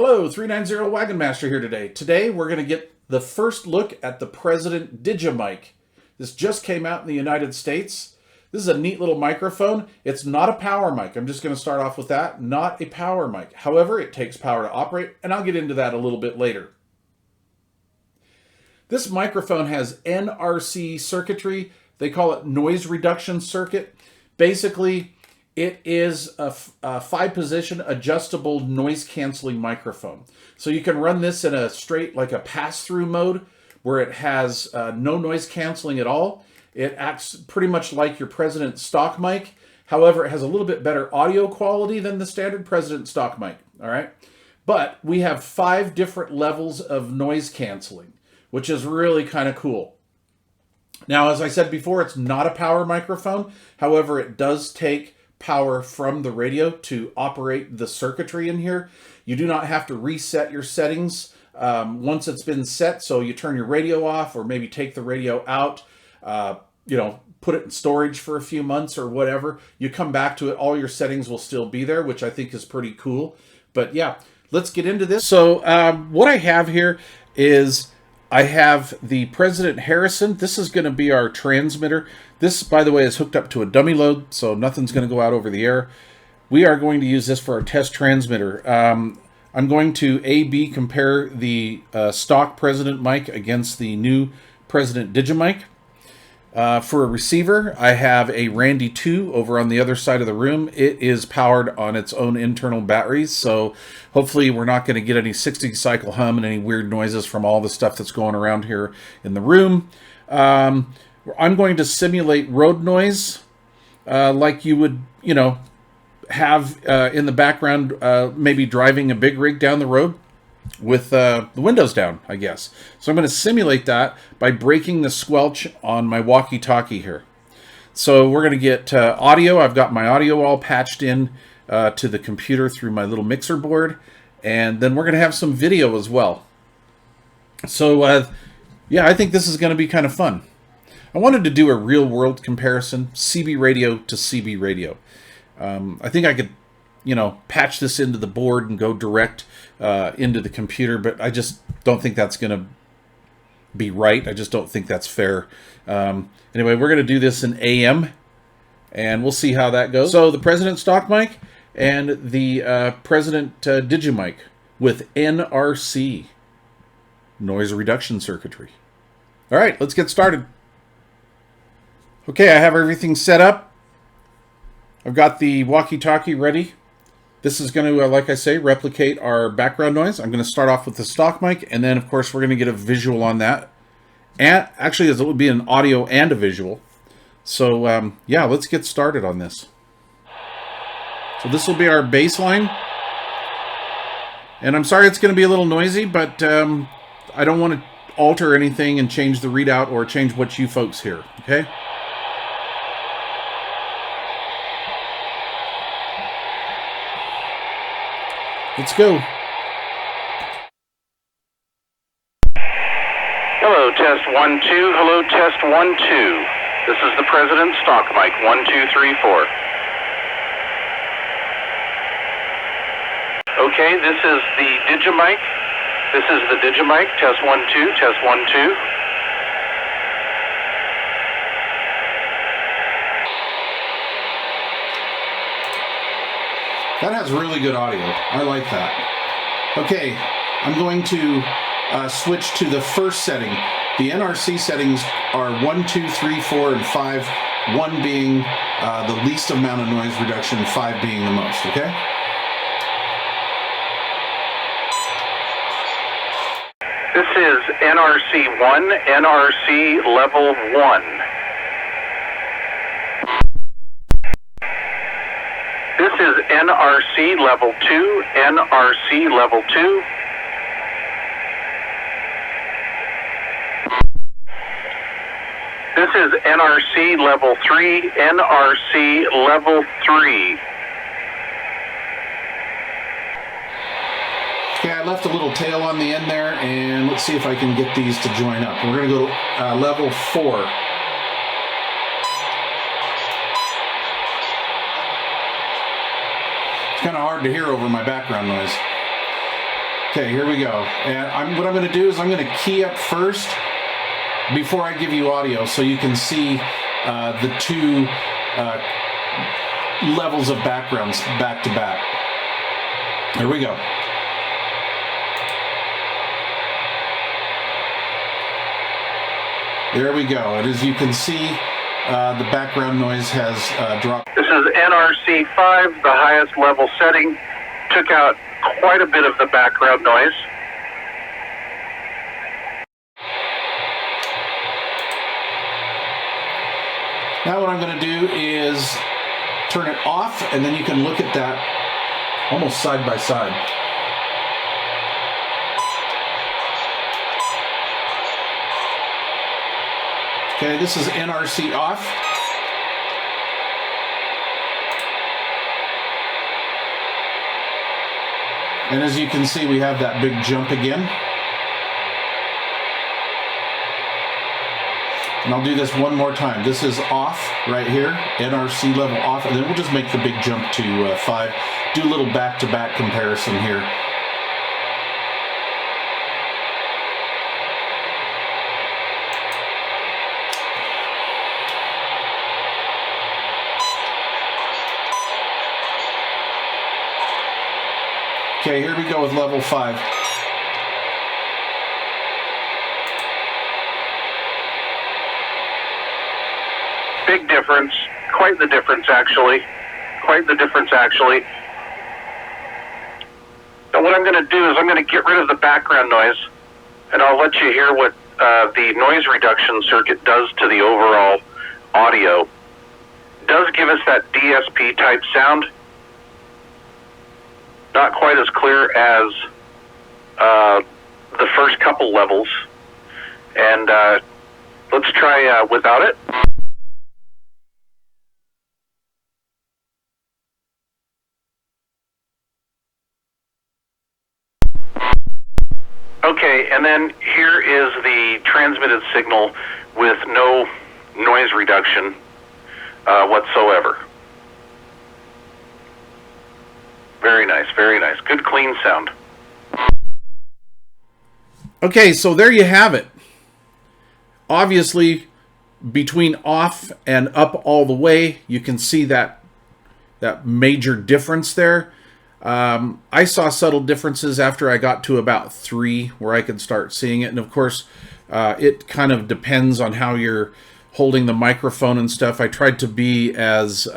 Hello, 390 Wagon Master here today. Today we're going to get the first look at the President Digimic. This just came out in the United States. This is a neat little microphone. It's not a power mic. I'm just going to start off with that. Not a power mic. However, it takes power to operate, and I'll get into that a little bit later. This microphone has NRC circuitry. They call it noise reduction circuit. Basically, it is a 5-position adjustable noise canceling microphone. So you can run this in a straight, like a pass-through mode, where it has no noise canceling at all. It acts pretty much like your President stock mic. However, it has a little bit better audio quality than the standard President stock mic. All right. But we have 5 different levels of noise canceling, which is really kind of cool. Now, as I said before, it's not a power microphone. However, it does take power from the radio to operate the circuitry in here. You do not have to reset your settings once it's been set. So you turn your radio off, or maybe take the radio out, put it in storage for a few months or whatever. You come back to it, all your settings will still be there, which I think is pretty cool. But yeah, let's get into this. So what I have here is I have the President Harrison. This is going to be our transmitter. This, by the way, is hooked up to a dummy load, so nothing's going to go out over the air. We are going to use this for our test transmitter. I'm going to A/B compare the stock President mic against the new President Digimic. For a receiver, I have a Randy 2 over on the other side of the room. It is powered on its own internal batteries, so hopefully we're not going to get any 60-cycle hum and any weird noises from all the stuff that's going around here in the room. I'm going to simulate road noise like you would, have in the background, maybe driving a big rig down the road with the windows down, I guess. So I'm going to simulate that by breaking the squelch on my walkie-talkie here. So we're going to get audio. I've got my audio all patched in to the computer through my little mixer board. And then we're going to have some video as well. So, yeah, I think this is going to be kind of fun. I wanted to do a real-world comparison, CB radio to CB radio. I think I could patch this into the board and go direct into the computer, but I just don't think that's going to be right. I just don't think that's fair. Anyway, we're going to do this in AM, and we'll see how that goes. So the President stock mic and the President Digimic with NRC, noise reduction circuitry. All right, let's get started. Okay, I have everything set up. I've got the walkie-talkie ready. This is going to, like I say, replicate our background noise. I'm going to start off with the stock mic, and then, of course, we're going to get a visual on that. And actually, it would be an audio and a visual. So, yeah, let's get started on this. So this will be our baseline. And I'm sorry it's going to be a little noisy, but I don't want to alter anything and change the readout or change what you folks hear, okay? Let's go. Hello, test 1 2. Hello, test 1 2. This is the President stock mic 1 2 3 4. Okay, this is the Digimic. This is the Digimic. Test 1 2. Test 1 2. That has really good audio. I like that. Okay, I'm going to switch to the first setting. The NRC settings are 1, 2, 3, 4, and 5. 1 being the least amount of noise reduction, 5 being the most, okay? This is NRC 1, NRC level 1. This is NRC level 2, NRC level 2. This is NRC level 3, NRC level 3. Okay, I left a little tail on the end there, and let's see if I can get these to join up. We're going to go level 4. It's kind of hard to hear over my background noise. Okay, here we go. And what I'm going to do is I'm going to key up first before I give you audio so you can see the two levels of backgrounds back to back. Here we go. There we go. And as you can see, the background noise has dropped. This is NRC 5, the highest level setting. Took out quite a bit of the background noise. Now what I'm going to do is turn it off, and then you can look at that almost side by side. Okay, this is NRC off. And as you can see, we have that big jump again. And I'll do this one more time. This is off right here, NRC level off, and then we'll just make the big jump to 5. Do a little back-to-back comparison here. Okay, here we go with level 5. Big difference. Quite the difference, actually. Quite the difference, actually. And what I'm going to do is I'm going to get rid of the background noise, and I'll let you hear what the noise reduction circuit does to the overall audio. It does give us that DSP type sound. Not quite as clear as the first couple levels. And let's try without it. Okay, and then here is the transmitted signal with no noise reduction whatsoever. Very nice, very nice. Good clean sound. Okay, so there you have it. Obviously, between off and up all the way, you can see that major difference there. I saw subtle differences after I got to about 3 where I could start seeing it. And of course, it kind of depends on how you're holding the microphone and stuff. I tried to be as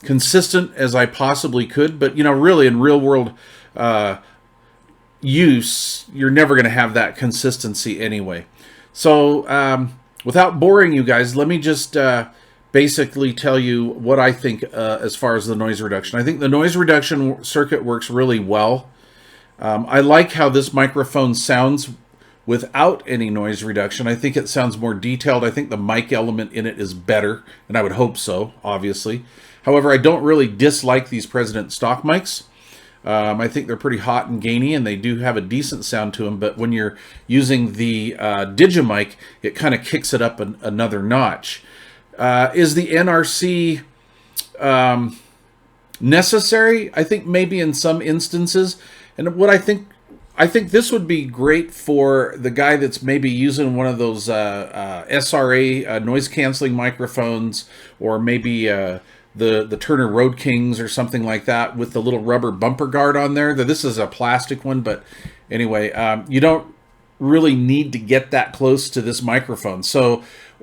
consistent as I possibly could, but you know, really in real world use, you're never going to have that consistency anyway. So without boring you guys, let me just basically tell you what I think as far as the noise reduction. I think the noise reduction circuit works really well. I like how this microphone sounds without any noise reduction. I think it sounds more detailed. I think the mic element in it is better, and I would hope so, obviously. However, I don't really dislike these President stock mics. I think they're pretty hot and gainy, and they do have a decent sound to them, but when you're using the Digimic, it kind of kicks it up another notch. Is the NRC necessary? I think maybe in some instances. And what I think this would be great for the guy that's maybe using one of those SRA noise canceling microphones, or maybe the Turner Road Kings or something like that with the little rubber bumper guard on there. This is a plastic one, but anyway, you don't really need to get that close to this microphone. So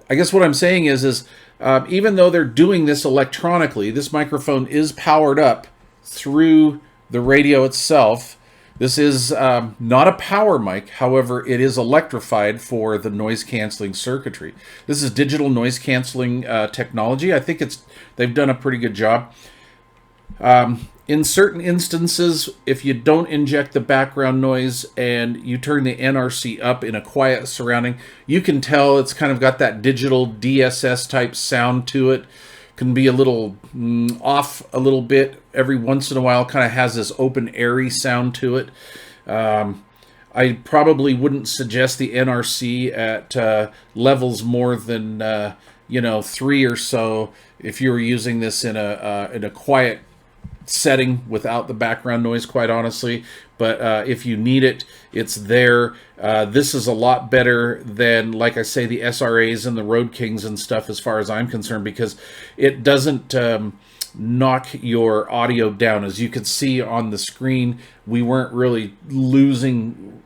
I guess what I'm saying is even though they're doing this electronically, this microphone is powered up through the radio itself. This is not a power mic, however, it is electrified for the noise canceling circuitry. This is digital noise canceling technology. I think they've done a pretty good job. In certain instances, if you don't inject the background noise and you turn the NRC up in a quiet surrounding, you can tell it's kind of got that digital DSS type sound to it. Can be a little off a little bit every once in a while, kind of has this open airy sound to it. I probably wouldn't suggest the NRC at levels more than 3 or so if you were using this in a quiet setting without the background noise, quite honestly. But if you need it, it's there. This is a lot better than, like I say, the SRAs and the Road Kings and stuff, as far as I'm concerned, because it doesn't knock your audio down. As you can see on the screen, we weren't really losing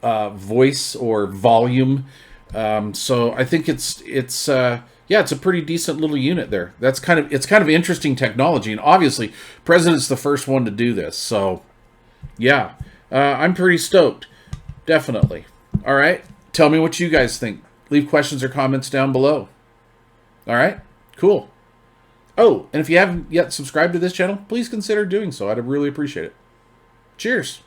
voice or volume. So I think it's a pretty decent little unit there. It's kind of interesting technology, and obviously President's the first one to do this. So yeah, I'm pretty stoked, definitely. All right, tell me what you guys think. Leave questions or comments down below. All right, cool. Oh, and if you haven't yet subscribed to this channel, please consider doing so. I'd really appreciate it. Cheers.